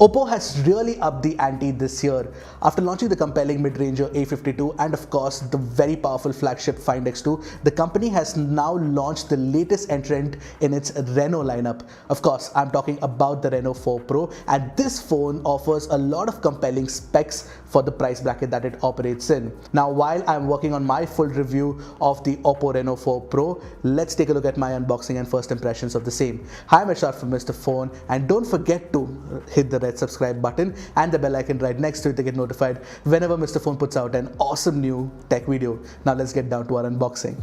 OPPO has really upped the ante this year. After launching the compelling mid-ranger A52 and of course the very powerful flagship Find X2, the company has now launched the latest entrant in its Reno lineup. Of course, I'm talking about the Reno4 Pro, and this phone offers a lot of compelling specs for the price bracket that it operates in. Now, while I'm working on my full review of the OPPO Reno4 Pro, let's take a look at my unboxing and first impressions of the same. Hi, I'm Ashar from Mr. Phone, and don't forget to hit the red subscribe button and the bell icon right next to it to get notified whenever Mr. Phone puts out an awesome new tech video. Now let's get down to our unboxing.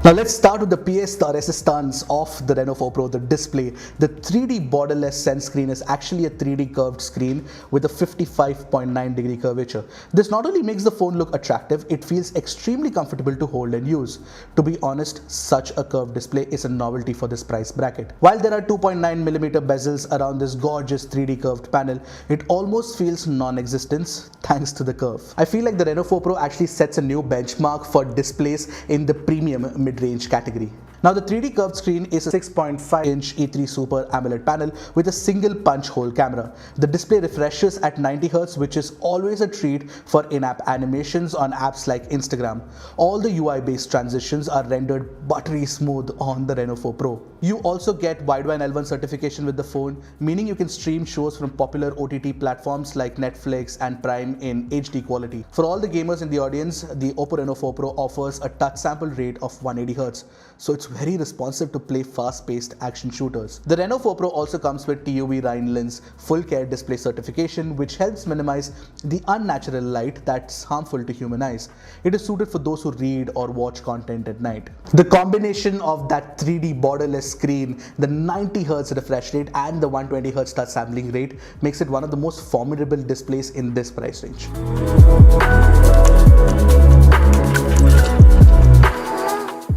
Now let's start with the PS or resistance of the Reno4 Pro, the display. The 3D borderless sense screen is actually a 3D curved screen with a 55.9 degree curvature. This not only makes the phone look attractive, it feels extremely comfortable to hold and use. To be honest, such a curved display is a novelty for this price bracket. While there are 2.9mm bezels around this gorgeous 3D curved panel, it almost feels non-existent thanks to the curve. I feel like the Reno4 Pro actually sets a new benchmark for displays in the premium mid-range category. Now the 3D curved screen is a 6.5-inch E3 Super AMOLED panel with a single punch hole camera. The display refreshes at 90Hz, which is always a treat for in-app animations on apps like Instagram. All the UI-based transitions are rendered buttery smooth on the Reno4 Pro. You also get Widevine L1 certification with the phone, meaning you can stream shows from popular OTT platforms like Netflix and Prime in HD quality. For all the gamers in the audience, the OPPO Reno4 Pro offers a touch sample rate of 180Hz, so it's very responsive to play fast-paced action shooters. The Reno4 Pro also comes with TUV Rheinland's Full Care Display certification, which helps minimize the unnatural light that's harmful to human eyes. It is suited for those who read or watch content at night. The combination of that 3D borderless screen, the 90Hz refresh rate and the 120Hz touch sampling rate makes it one of the most formidable displays in this price range.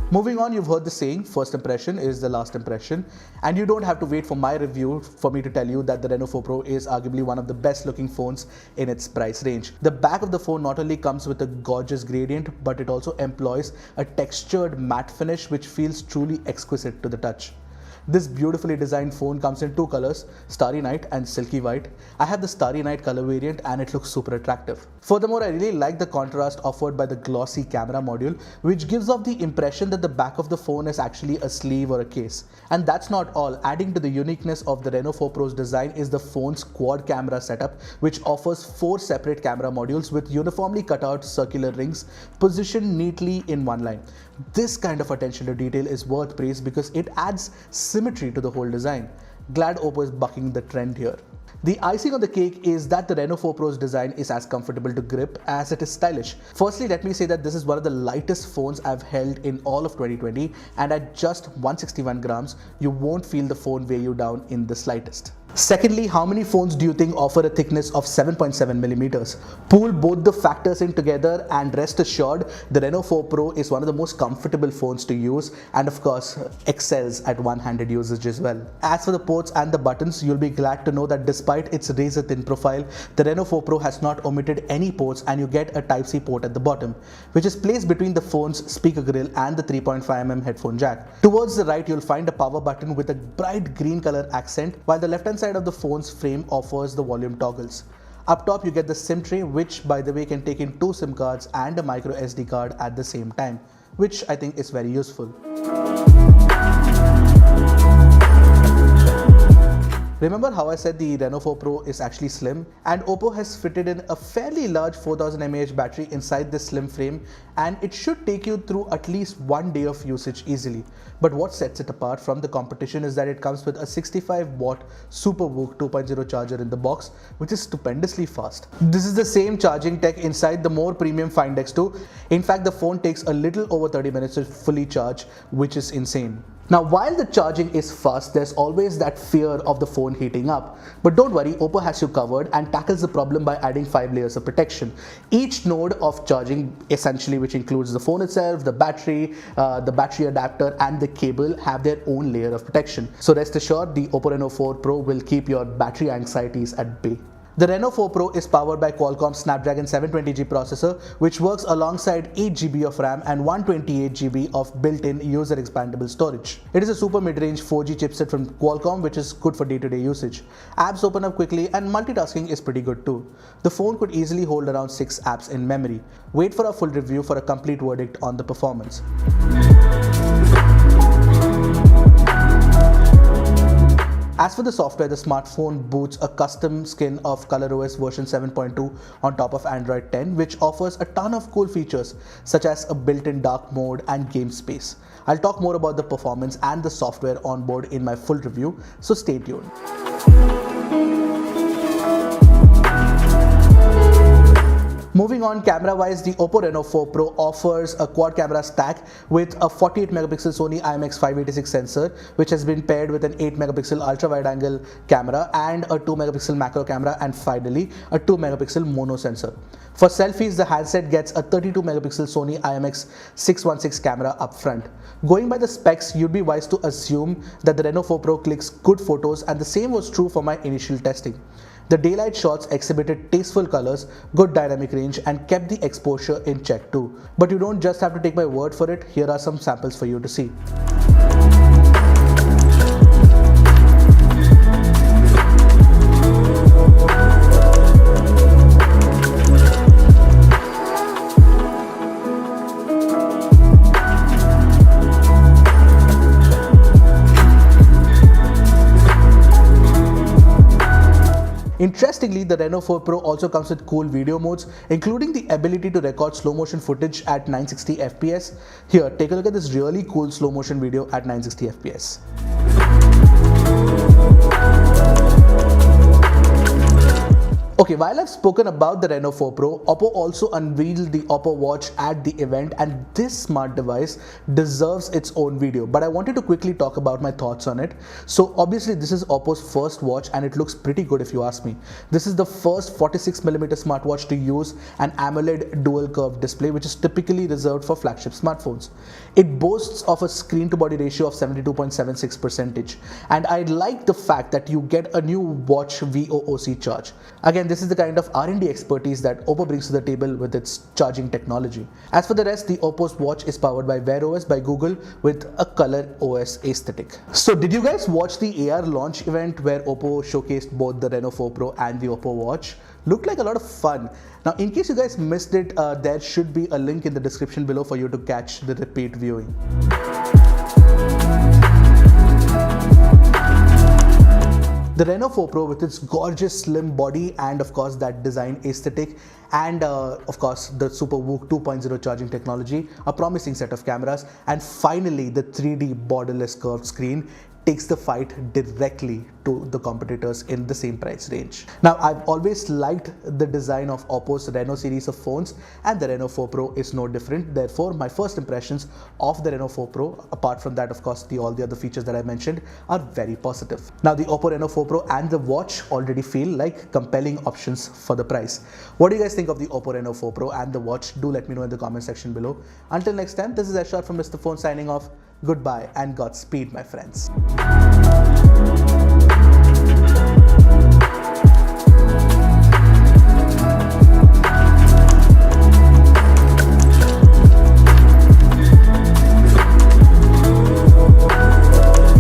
Moving on, you've heard the saying, first impression is the last impression, and you don't have to wait for my review for me to tell you that the Reno4 Pro is arguably one of the best looking phones in its price range. The back of the phone not only comes with a gorgeous gradient, but it also employs a textured matte finish which feels truly exquisite to the touch. This beautifully designed phone comes in two colors, Starry Night and Silky White. I have the Starry Night color variant and it looks super attractive. Furthermore, I really like the contrast offered by the glossy camera module, which gives off the impression that the back of the phone is actually a sleeve or a case. And that's not all. Adding to the uniqueness of the Reno4 Pro's design is the phone's quad camera setup, which offers 4 separate camera modules with uniformly cut out circular rings positioned neatly in one line. This kind of attention to detail is worth praise because it adds symmetry to the whole design. Glad OPPO is bucking the trend here. The icing on the cake is that the Reno4 Pro's design is as comfortable to grip as it is stylish. Firstly, let me say that this is one of the lightest phones I've held in all of 2020, and at just 161 grams, you won't feel the phone weigh you down in the slightest. Secondly, how many phones do you think offer a thickness of 7.7mm? Pool both the factors in together and rest assured, the Reno4 Pro is one of the most comfortable phones to use and of course excels at one-handed usage as well. As for the ports and the buttons, you'll be glad to know that despite its razor-thin profile, the Reno4 Pro has not omitted any ports and you get a Type-C port at the bottom, which is placed between the phone's speaker grill and the 3.5mm headphone jack. Towards the right, you'll find a power button with a bright green color accent, while the left-hand side of the phone's frame offers the volume toggles. Up top you get the SIM tray, which by the way can take in 2 SIM cards and a micro SD card at the same time, which I think is very useful. Remember how I said the Reno4 Pro is actually slim? And OPPO has fitted in a fairly large 4000 mAh battery inside this slim frame, and it should take you through at least 1 day of usage easily. But what sets it apart from the competition is that it comes with a 65 watt SuperVOOC 2.0 charger in the box, which is stupendously fast. This is the same charging tech inside the more premium Find X2. In fact, the phone takes a little over 30 minutes to fully charge, which is insane. Now, while the charging is fast, there's always that fear of the phone heating up. But don't worry, OPPO has you covered and tackles the problem by adding 5 layers of protection. Each node of charging, essentially, which includes the phone itself, the battery adapter and the cable, have their own layer of protection. So rest assured, the OPPO Reno4 Pro will keep your battery anxieties at bay. The Reno4 Pro is powered by Qualcomm's Snapdragon 720G processor, which works alongside 8GB of RAM and 128GB of built-in user expandable storage. It is a super mid-range 4G chipset from Qualcomm, which is good for day-to-day usage. Apps open up quickly and multitasking is pretty good too. The phone could easily hold around 6 apps in memory. Wait for a full review for a complete verdict on the performance. As for the software, the smartphone boots a custom skin of ColorOS version 7.2 on top of Android 10, which offers a ton of cool features such as a built-in dark mode and game space. I'll talk more about the performance and the software on board in my full review, so stay tuned. Moving on, camera-wise, the OPPO Reno4 Pro offers a quad camera stack with a 48MP Sony IMX586 sensor, which has been paired with an 8MP ultra-wide-angle camera and a 2MP macro camera, and finally a 2MP mono sensor. For selfies, the handset gets a 32MP Sony IMX616 camera up front. Going by the specs, you'd be wise to assume that the Reno4 Pro clicks good photos, and the same was true for my initial testing. The daylight shots exhibited tasteful colors, good dynamic range, and kept the exposure in check too. But you don't just have to take my word for it, here are some samples for you to see. Interestingly, the Reno4 Pro also comes with cool video modes, including the ability to record slow motion footage at 960 FPS. Here, take a look at this really cool slow motion video at 960 FPS. Okay, while I've spoken about the Reno4 Pro, OPPO also unveiled the OPPO Watch at the event, and this smart device deserves its own video. But I wanted to quickly talk about my thoughts on it. So obviously this is OPPO's first watch and it looks pretty good if you ask me. This is the first 46mm smartwatch to use an AMOLED dual curved display, which is typically reserved for flagship smartphones. It boasts of a screen to body ratio of 72.76%, and I like the fact that you get a new watch VOOC charge. Again, this is the kind of R&D expertise that OPPO brings to the table with its charging technology. As for the rest, the OPPO's watch is powered by Wear OS by Google with a color OS aesthetic. So did you guys watch the AR launch event where OPPO showcased both the Reno4 Pro and the OPPO Watch? Looked like a lot of fun. Now, in case you guys missed it, there should be a link in the description below for you to catch the repeat viewing. The Reno4 Pro, with its gorgeous slim body and of course that design aesthetic and of course the SuperVOOC 2.0 charging technology, a promising set of cameras, and finally the 3D borderless curved screen, takes the fight directly to the competitors in the same price range. Now, I've always liked the design of OPPO's Reno series of phones, and the Reno4 Pro is no different. Therefore, my first impressions of the Reno4 Pro, apart from that of course all the other features that I mentioned, are very positive. Now, the OPPO Reno4 Pro and the watch already feel like compelling options for the price. What do you guys think of the OPPO Reno4 Pro and the watch? Do let me know in the comment section below. Until next time, this is Ashar from Mr. Phone signing off. Goodbye and Godspeed, my friends.